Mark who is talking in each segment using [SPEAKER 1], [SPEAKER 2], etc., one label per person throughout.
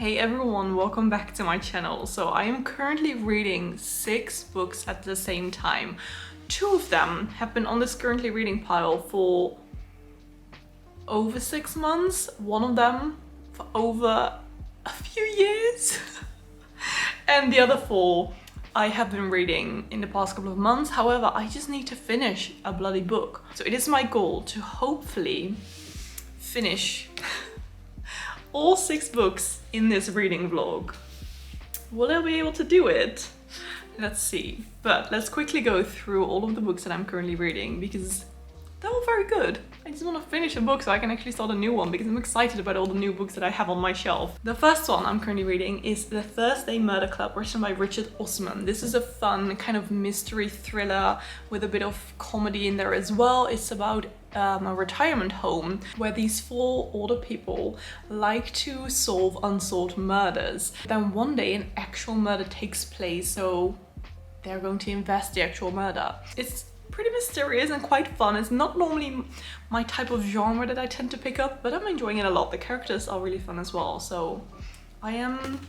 [SPEAKER 1] Hey everyone, welcome back to my channel. So I am currently reading 6 books at the same time. 2 of them have been on this currently reading pile for over 6 months. One of them for over a few years. And the other 4 I have been reading in the past couple of months. However, I just need to finish a bloody book. So it is my goal to hopefully finish all 6 books in this reading vlog. Will I be able to do it? Let's see. But let's quickly go through all of the books that I'm currently reading because they're all very good. I just want to finish a book so I can actually start a new one because I'm excited about all the new books that I have on my shelf. The first one I'm currently reading is The Thursday Murder Club, written by Britt Alsemgeest. This is a fun kind of mystery thriller with a bit of comedy in there as well. It's about a retirement home where these 4 older people like to solve unsolved murders. Then one day an actual murder takes place, so they're going to invest the actual murder. It's pretty mysterious and quite fun. It's not normally my type of genre that I tend to pick up, but I'm enjoying it a lot. The characters are really fun as well, so I am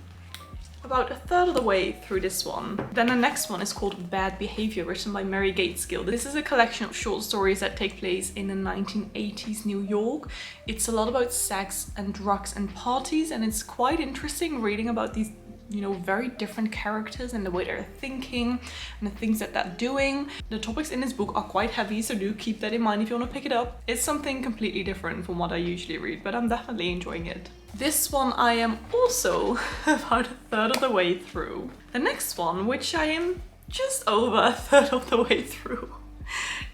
[SPEAKER 1] about a third of the way through this one. Then the next one is called Bad Behavior, written by Mary Gateskill. This is a collection of short stories that take place in the 1980s New York. It's a lot about sex and drugs and parties, and it's quite interesting reading about these, you know, very different characters and the way they're thinking and the things that they're doing. The topics in this book are quite heavy, so do keep that in mind if you want to pick it up. It's something completely different from what I usually read, but I'm definitely enjoying it. This one I am also about a third of the way through. The next one, which I am just over a third of the way through,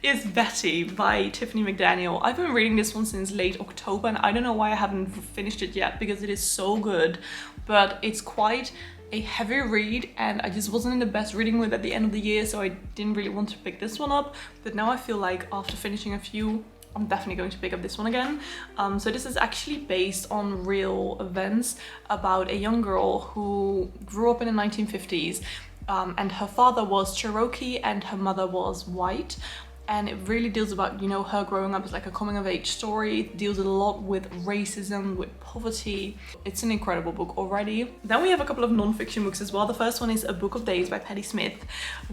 [SPEAKER 1] is Betty by Tiffany McDaniel. I've been reading this one since late October and I don't know why I haven't finished it yet because it is so good, but it's quite a heavy read and I just wasn't in the best reading mood at the end of the year, so I didn't really want to pick this one up. But now I feel like after finishing a few, I'm definitely going to pick up this one again. So this is actually based on real events about a young girl who grew up in the 1950s and her father was Cherokee and her mother was white. And it really deals about, you know, her growing up as like a coming of age story. It deals a lot with racism, with poverty. It's an incredible book already. Then we have a couple of non-fiction books as well. The first one is A Book of Days by Patti Smith,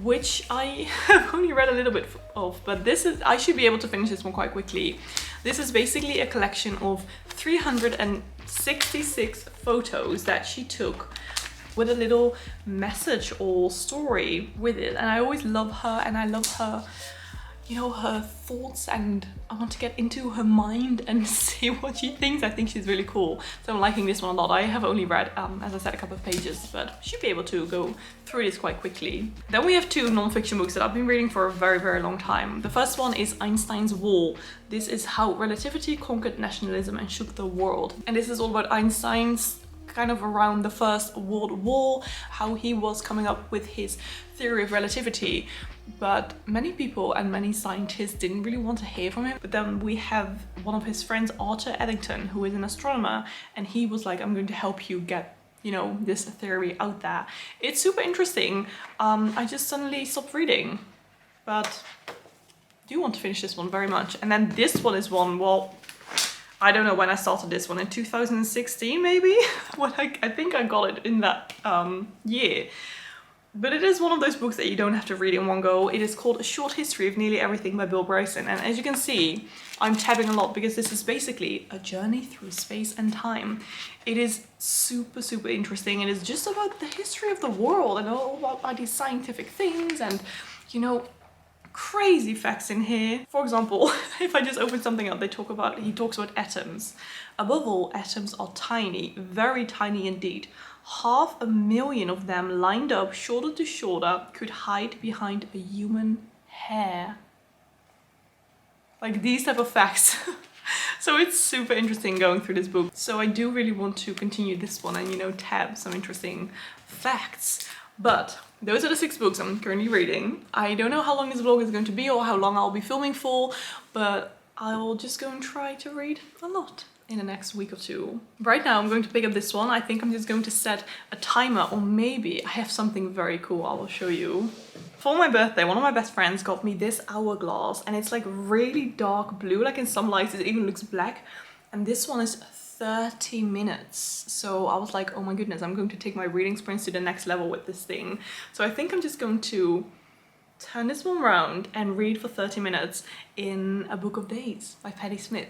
[SPEAKER 1] which I have only read a little bit of, but I should be able to finish this one quite quickly. This is basically a collection of 366 photos that she took with a little message or story with it. And I always love her, and I love her, you know, her thoughts, and I want to get into her mind and see what she thinks. I think she's really cool. So I'm liking this one a lot. I have only read, as I said, a couple of pages, but should be able to go through this quite quickly. Then we have 2 non-fiction books that I've been reading for a very, very long time. The first one is Einstein's Wall. This is How Relativity Conquered Nationalism and Shook the World. And this is all about Einstein's kind of around the First World War, how he was coming up with his theory of relativity. But many people and many scientists didn't really want to hear from him. But then we have one of his friends, Arthur Eddington, who is an astronomer, and he was like, I'm going to help you get, you know, this theory out there. It's super interesting. I just suddenly stopped reading, but I do want to finish this one very much. And then this one is one, well, I don't know when I started this one, in 2016 maybe? When I think I got it in that year. But it is one of those books that you don't have to read in one go. It is called A Short History of Nearly Everything by Bill Bryson. And as you can see, I'm tabbing a lot because this is basically a journey through space and time. It is super, super interesting. It is just about the history of the world and all about these scientific things and, you know, crazy facts in here. For example, if I just open something up, he talks about atoms. Above all, atoms are tiny, very tiny indeed. 500,000 of them lined up shoulder to shoulder could hide behind a human hair. Like these type of facts. So it's super interesting going through this book. So I do really want to continue this one and, you know, tab some interesting facts. But those are the 6 books I'm currently reading. I don't know how long this vlog is going to be or how long I'll be filming for, but I'll just go and try to read a lot in the next week or 2. Right now I'm going to pick up this one. I think I'm just going to set a timer, or maybe I have something very cool I will show you. For my birthday, one of my best friends got me this hourglass, and it's like really dark blue, like in some lights it even looks black. And this one is 30 minutes. So I was like, oh my goodness, I'm going to take my reading sprints to the next level with this thing. So I think I'm just going to turn this one around and read for 30 minutes in A Book of Days by Patti Smith.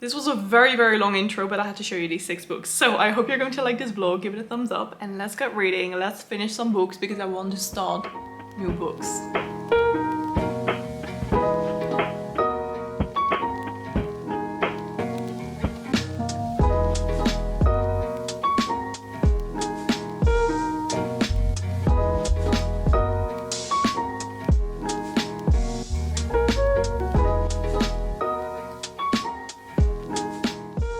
[SPEAKER 1] This was a very, very long intro, but I had to show you these 6 books. So I hope you're going to like this vlog, give it a thumbs up, and let's get reading. Let's finish some books because I want to start new books.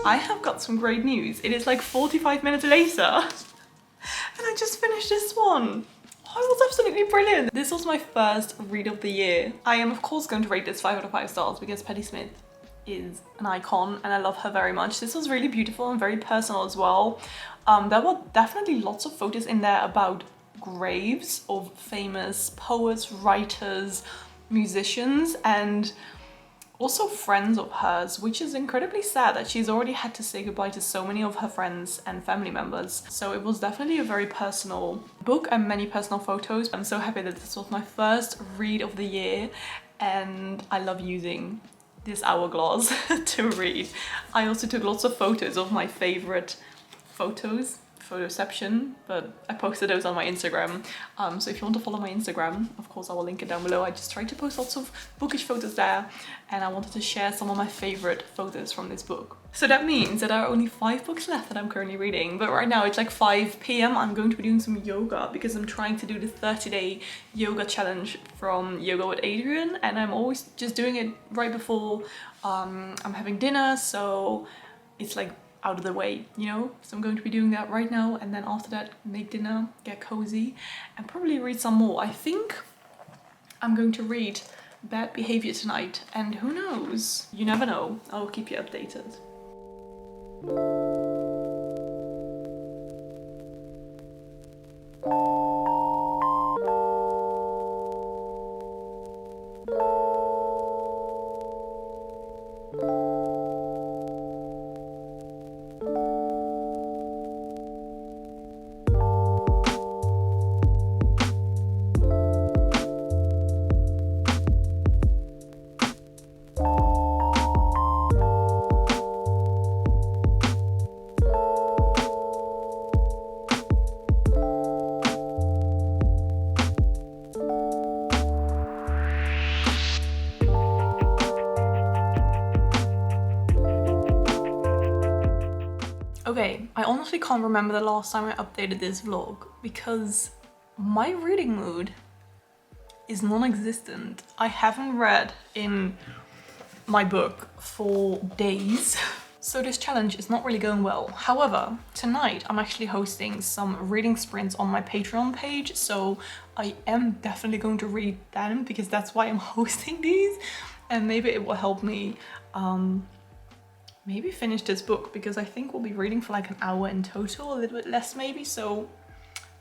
[SPEAKER 1] I have got some great news. It is like 45 minutes later and I just finished this one. Oh, it was absolutely brilliant. This was my first read of the year. I am of course going to rate this 5 out of 5 stars because Patti Smith is an icon and I love her very much. This was really beautiful and very personal as well. There were definitely lots of photos in there about graves of famous poets, writers, musicians, and also friends of hers, which is incredibly sad that she's already had to say goodbye to so many of her friends and family members. So it was definitely a very personal book and many personal photos. I'm so happy that this was my first read of the year and I love using this hourglass to read. I also took lots of photos of my favorite photos, photoception, but I posted those on my Instagram. So if you want to follow my Instagram, of course I will link it down below. I just try to post lots of bookish photos there and I wanted to share some of my favorite photos from this book. So that means that there are only 5 books left that I'm currently reading, but right now it's like 5 p.m. I'm going to be doing some yoga because I'm trying to do the 30-day yoga challenge from Yoga with Adrian, and I'm always just doing it right before I'm having dinner, so it's like out of the way, you know? So I'm going to be doing that right now, and then after that make dinner, get cozy, and probably read some more. I think I'm going to read Bad Behavior tonight, and who knows? You never know. I will keep you updated. Okay, I honestly can't remember the last time I updated this vlog because my reading mood is non-existent. I haven't read in my book for days, so this challenge is not really going well. However, tonight I'm actually hosting some reading sprints on my Patreon page, so I am definitely going to read them because that's why I'm hosting these, and maybe it will help me maybe finish this book because I think we'll be reading for like an hour in total, a little bit less maybe, so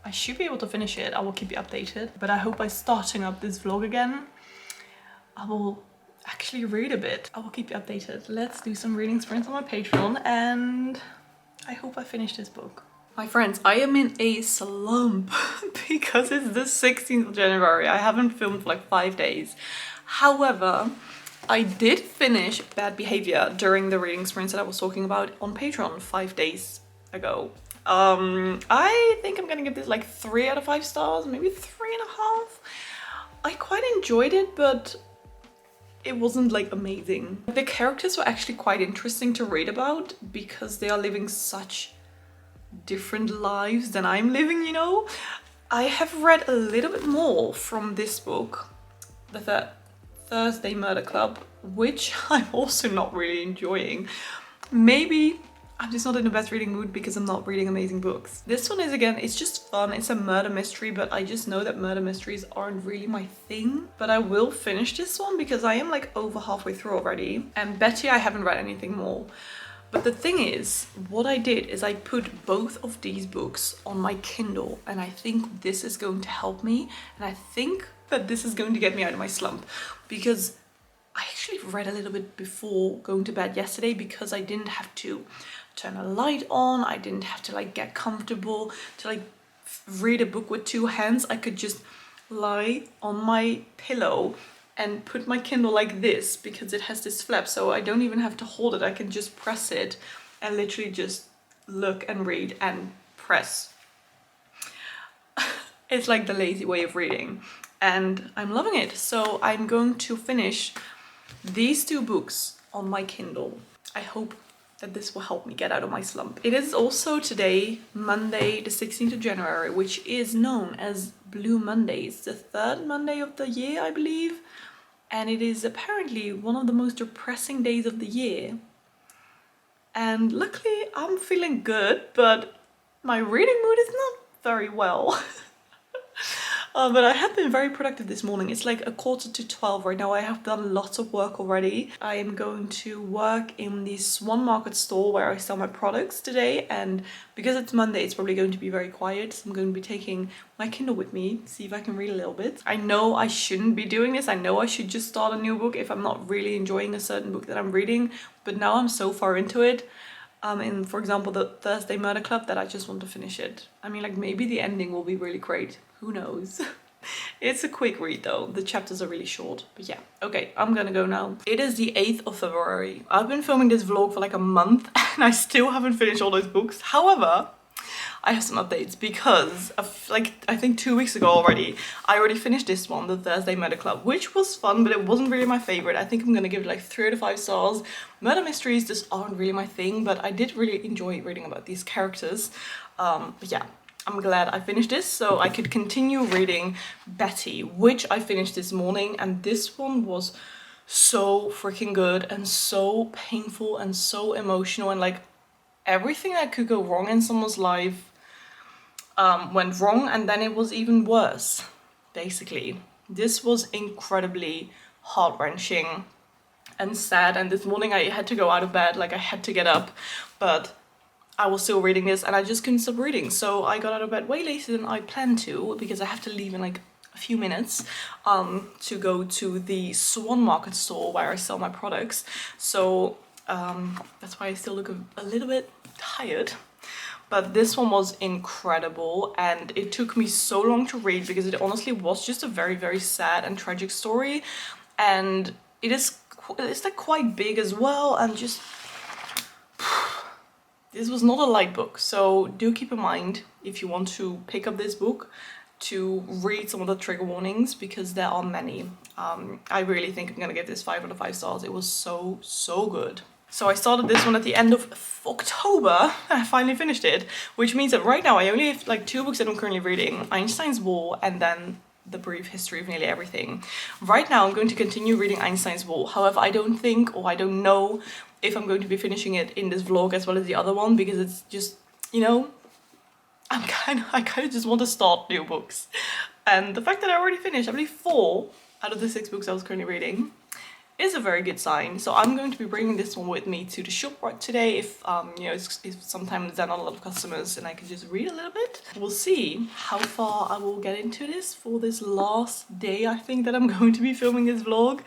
[SPEAKER 1] I should be able to finish it. I will keep you updated, but I hope by starting up this vlog again, I will actually read a bit. I will keep you updated. Let's do some reading sprints on my Patreon and I hope I finish this book. My friends, I am in a slump because it's the 16th of January. I haven't filmed for like 5 days. However, I did finish Bad Behavior during the reading sprints that I was talking about on Patreon 5 days ago. I think I'm gonna give this like 3 out of 5 stars, maybe 3.5. I quite enjoyed it, but it wasn't like amazing. The characters were actually quite interesting to read about because they are living such different lives than I'm living, you know? I have read a little bit more from this book, the Thursday Murder Club, which I'm also not really enjoying. Maybe I'm just not in the best reading mood because I'm not reading amazing books. This one is, again, it's just fun. It's a murder mystery, but I just know that murder mysteries aren't really my thing. But I will finish this one because I am like over halfway through already. And Betty, I haven't read anything more. But the thing is, what I did is I put both of these books on my Kindle, and I think this is going to help me. And I think that this is going to get me out of my slump because I actually read a little bit before going to bed yesterday because I didn't have to turn a light on. I didn't have to like get comfortable to like read a book with two hands. I could just lie on my pillow and put my Kindle like this because it has this flap, so I don't even have to hold it. I can just press it and literally just look and read and press. It's like the lazy way of reading and I'm loving it. So I'm going to finish these two books on my Kindle. I hope that this will help me get out of my slump. It is also today, Monday, the 16th of January, which is known as Blue Monday. It's the third Monday of the year, I believe. And it is apparently one of the most depressing days of the year. And luckily I'm feeling good, but my reading mood is not very well. But I have been very productive this morning. It's like 11:45 right now. I have done lots of work already. I am going to work in the Swan Market store where I sell my products today, and because it's Monday it's probably going to be very quiet, so I'm going to be taking my Kindle with me, see if I can read a little bit. I know I shouldn't be doing this. I know I should just start a new book if I'm not really enjoying a certain book that I'm reading, but now I'm so far into it. In, for example, the Thursday Murder Club, that I just want to finish it. I mean, like, maybe the ending will be really great. Who knows? It's a quick read though. The chapters are really short. But yeah, okay, I'm gonna go now. It is the 8th of February. I've been filming this vlog for like a month and I still haven't finished all those books. However, I have some updates because like I think 2 weeks ago already, I already finished this one, the Thursday Murder Club, which was fun, but it wasn't really my favorite. I think I'm gonna give it like 3 out of 5 stars. Murder mysteries just aren't really my thing, but I did really enjoy reading about these characters. But yeah, I'm glad I finished this so I could continue reading Betty, which I finished this morning, and this one was so freaking good and so painful and so emotional, and like everything that could go wrong in someone's life went wrong, and then it was even worse, basically. This was incredibly heart-wrenching and sad, and this morning I had to go out of bed, like I had to get up, but I was still reading this and I just couldn't stop reading. So I got out of bed way later than I planned to because I have to leave in like a few minutes to go to the Swan Market store where I sell my products. So that's why I still look a little bit tired. But this one was incredible and it took me so long to read because it honestly was just a very, very sad and tragic story. And it's like quite big as well, and just this was not a light book, so do keep in mind if you want to pick up this book to read some of the trigger warnings because there are many. I really think I'm gonna give this 5 out of 5 stars. It was so good. So I started this one at the end of October and I finally finished it, which means that right now I only have like 2 books that I'm currently reading: Einstein's Wall and then The Brief History of Nearly Everything. Right now I'm going to continue reading Einstein's Wall. However, I don't think, or I don't know if I'm going to be finishing it in this vlog as well as the other one, because it's just, you know, I kind of just want to start new books. And the fact that I already finished, I believe 4 out of the 6 books I was currently reading, is a very good sign. So I'm going to be bringing this one with me to the shop right today if you know, if sometimes there are not a lot of customers and I can just read a little bit. We'll see how far I will get into this for this last day, I think, that I'm going to be filming this vlog.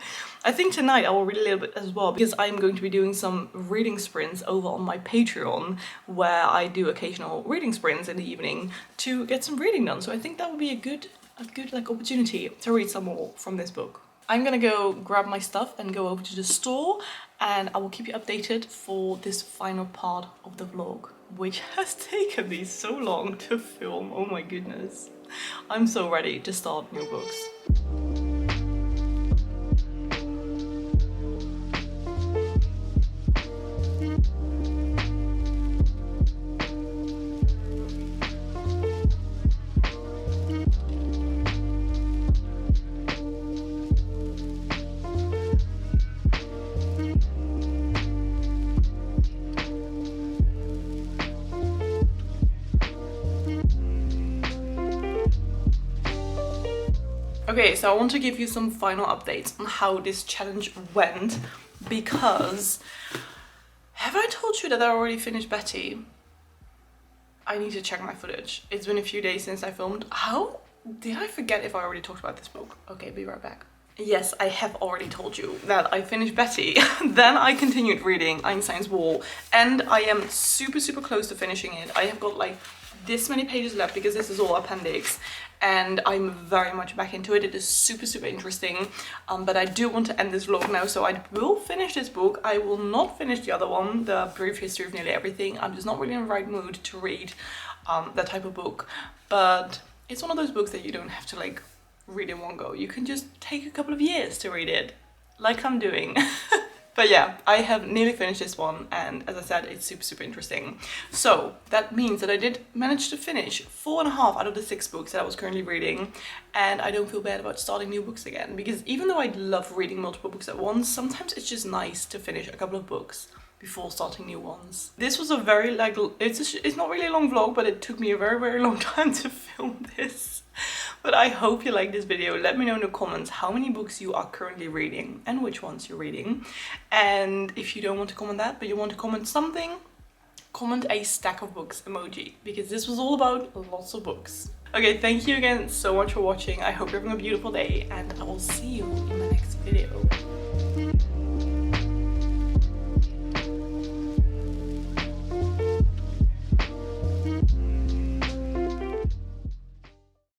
[SPEAKER 1] I think tonight I will read a little bit as well because I'm going to be doing some reading sprints over on my Patreon where I do occasional reading sprints in the evening to get some reading done. So I think that would be a good like opportunity to read some more from this book. I'm gonna go grab my stuff and go over to the store, and I will keep you updated for this final part of the vlog, which has taken me so long to film. Oh my goodness. I'm so ready to start new books. Okay, so I want to give you some final updates on how this challenge went, because have I told you that I already finished Betty? I need to check my footage. It's been a few days since I filmed. How did I forget if I already talked about this book? Okay, be right back. Yes, I have already told you that I finished Betty. Then I continued reading Einstein's Wall, and I am super, super close to finishing it. I have got like this many pages left because this is all appendix, and I'm very much back into it. It is super, super interesting, but I do want to end this vlog now, so I will finish this book. I will not finish the other one, The Brief History of Nearly Everything. I'm just not really in the right mood to read that type of book, but it's one of those books that you don't have to like read in one go. You can just take a couple of years to read it, like I'm doing. But yeah, I have nearly finished this one, and as I said, it's super, super interesting. So that means that I did manage to finish 4.5 out of the 6 books that I was currently reading, and I don't feel bad about starting new books again, because even though I love reading multiple books at once, sometimes it's just nice to finish a couple of books before starting new ones. This was a very like, it's not really a long vlog, but it took me a very, very long time to film this. But I hope you like this video. Let me know in the comments how many books you are currently reading and which ones you're reading. And if you don't want to comment that, but you want to comment something, comment a stack of books emoji, because this was all about lots of books. Okay, thank you again so much for watching. I hope you're having a beautiful day, and I will see you in my next video.